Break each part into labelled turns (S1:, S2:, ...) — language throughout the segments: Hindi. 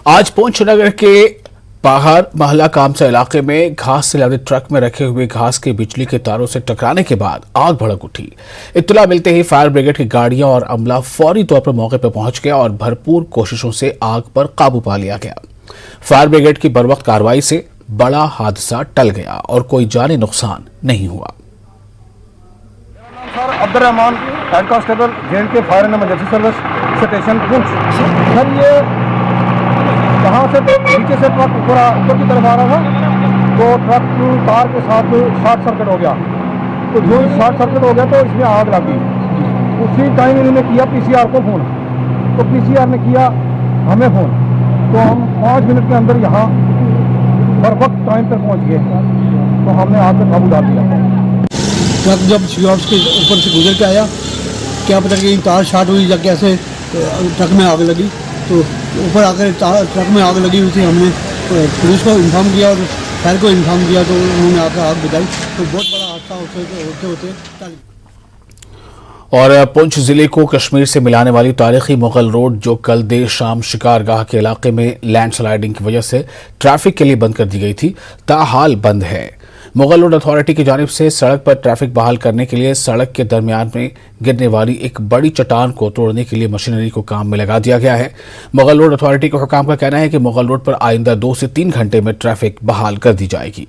S1: आज पुंछ नगर के बाहर महला कामसा इलाके में घास से लदे ट्रक में रखे हुए घास के बिजली के तारों से टकराने के बाद आग भड़क उठी। इत्तला मिलते ही फायर ब्रिगेड की गाड़ियां और अमला फौरी तौर पर मौके पर पहुंच गया और भरपूर कोशिशों से आग पर काबू पा लिया गया। फायर ब्रिगेड की बरवक्त कार्रवाई से बड़ा हादसा टल गया और कोई जानी नुकसान नहीं हुआ।
S2: Sir Abdul Rahman, head constable J&K fire and emergency service station Poonch. Sir ये यहाँ से नीचे से ट्रक ऊपर की तरफ आ रहा था, तो ट्रक कार के साथ शॉर्ट सर्किट हो गया। तो जो शॉर्ट सर्किट हो गया तो इसमें आग लग गई। उसी टाइम इन्होंने किया PCR को फ़ोन, तो PCR ने किया हमें फ़ोन, तो हम 5 मिनट के अंदर यहाँ बर वक्त टाइम पर पहुँच गए, तो हमने आग पर काबू डाल दिया।
S3: ट्रक जब सीऑप्स के ऊपर से गुजर के आया, क्या पता कि तार शॉर्ट हुई या कैसे ट्रक में आग लगी, तो ऊपर आकर ट्रक में आग लगी हुई थी। हमने पुलिस को इन्फॉर्म किया और फायर को इन्फॉर्म किया, तो उन्होंने आकर आग बुझाई। तो बहुत बड़ा हादसा होते होते
S1: और पुंछ जिले को कश्मीर से मिलाने वाली तारीखी मुगल रोड, जो कल देर शाम शिकारगाह के इलाके में लैंडस्लाइडिंग की वजह से ट्रैफिक के लिए बंद कर दी गई थी, ताहाल बंद है। मुगल रोड अथॉरिटी की जानिब से सड़क पर ट्रैफिक बहाल करने के लिए सड़क के दरमियान में गिरने वाली एक बड़ी चट्टान को तोड़ने के लिए मशीनरी को काम में लगा दिया गया है। मुगल रोड अथॉरिटी के हुकाम का कहना है कि मुगल रोड पर आइंदा 2 से 3 घंटे में ट्रैफिक बहाल कर दी जाएगी।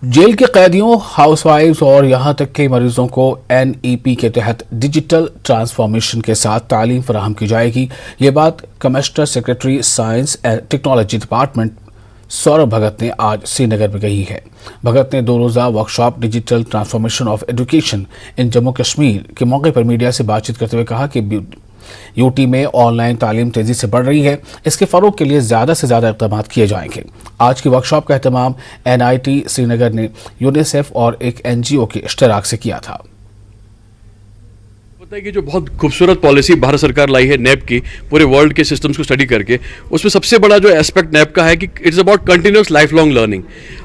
S1: जेल के कैदियों, हाउसवाइफ्स और यहां तक के मरीजों को NEP के तहत डिजिटल ट्रांसफॉर्मेशन के साथ तालीम फराहम की जाएगी। ये बात commissioner secretary science and technology department Saurabh Bhagat ने आज श्रीनगर में कही है। भगत ने 2 रोज़ा workshop digital transformation of education in Jammu Kashmir के मौके पर मीडिया से बातचीत करते हुए कहा कि यूटी में ऑनलाइन तालीम तेजी से बढ़ रही है, इसके फरोग के लिए ज़्यादा से ज़्यादा इक़दाम किए जाएंगे। आज की वर्कशॉप का एहतमाम NIT श्रीनगर ने यूनिसेफ और एक NGO के इश्तराक से किया था।
S4: पता है कि जो बहुत खूबसूरत पॉलिसी भारत सरकार लाई है NAP की, पूरे वर्ल्ड के सिस्टम्स को स्टडी करके, उसमें सबसे बड़ा जो एस्पेक्ट NAP का है कि it's about continuous life long learning.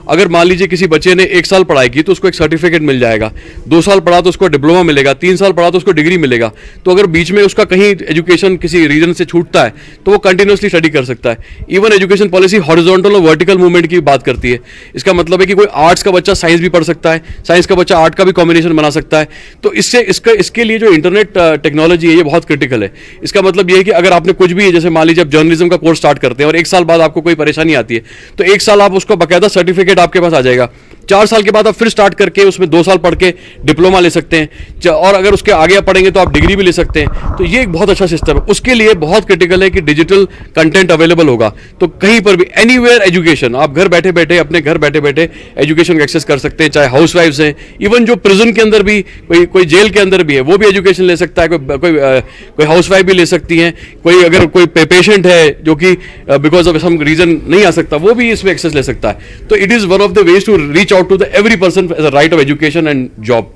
S4: अगर मान लीजिए किसी बच्चे ने 1 साल पढ़ाई की तो उसको एक सर्टिफिकेट मिल जाएगा, 2 साल पढ़ा तो उसको डिप्लोमा मिलेगा, 3 साल पढ़ा तो उसको डिग्री मिलेगा। तो अगर बीच में उसका कहीं एजुकेशन किसी रीजन से छूटता है तो वो कंटिन्यूअसली स्टडी कर सकता है। इवन एजुकेशन पॉलिसी हॉरिजॉन्टल और वर्टिकल मूवमेंट की बात करती है। इसका मतलब है कि कोई आर्ट्स का बच्चा साइंस भी पढ़ सकता है, साइंस का बच्चा आर्ट का भी कॉम्बिनेशन बना सकता है। तो इसके लिए जो इंटरनेट टेक्नोलॉजी है ये बहुत क्रिटिकल है। इसका मतलब ये है कि अगर आपने कुछ भी, जैसे मान लीजिए आप जर्नलिज्म का कोर्स स्टार्ट करते हैं और 1 साल बाद आपको कोई परेशानी आती है, तो 1 साल आप उसको बाकायदा सर्टिफिकेट आपके पास आ जाएगा। 4 साल के बाद आप फिर स्टार्ट करके उसमें 2 साल पढ़ के डिप्लोमा ले सकते हैं, और अगर उसके आगे आप पढ़ेंगे तो आप डिग्री भी ले सकते हैं। तो ये एक बहुत अच्छा सिस्टम है। उसके लिए बहुत क्रिटिकल है कि डिजिटल कंटेंट अवेलेबल होगा, तो कहीं पर भी एनीवेयर एजुकेशन, आप घर बैठे बैठे अपने घर बैठे बैठे एजुकेशन को एक्सेस कर सकते हैं। चाहे हाउस वाइफ्स हैं, इवन जो प्रिजन के अंदर भी, कोई जेल के अंदर भी है, वो भी एजुकेशन ले सकता है। कोई हाउस वाइफ भी ले सकती हैं। अगर कोई पेशेंट है जो कि बिकॉज ऑफ सम रीजन नहीं आ सकता, वो भी इसमें एक्सेस ले सकता है। तो it is one of the ways to reach out to the every person as a right of education and job.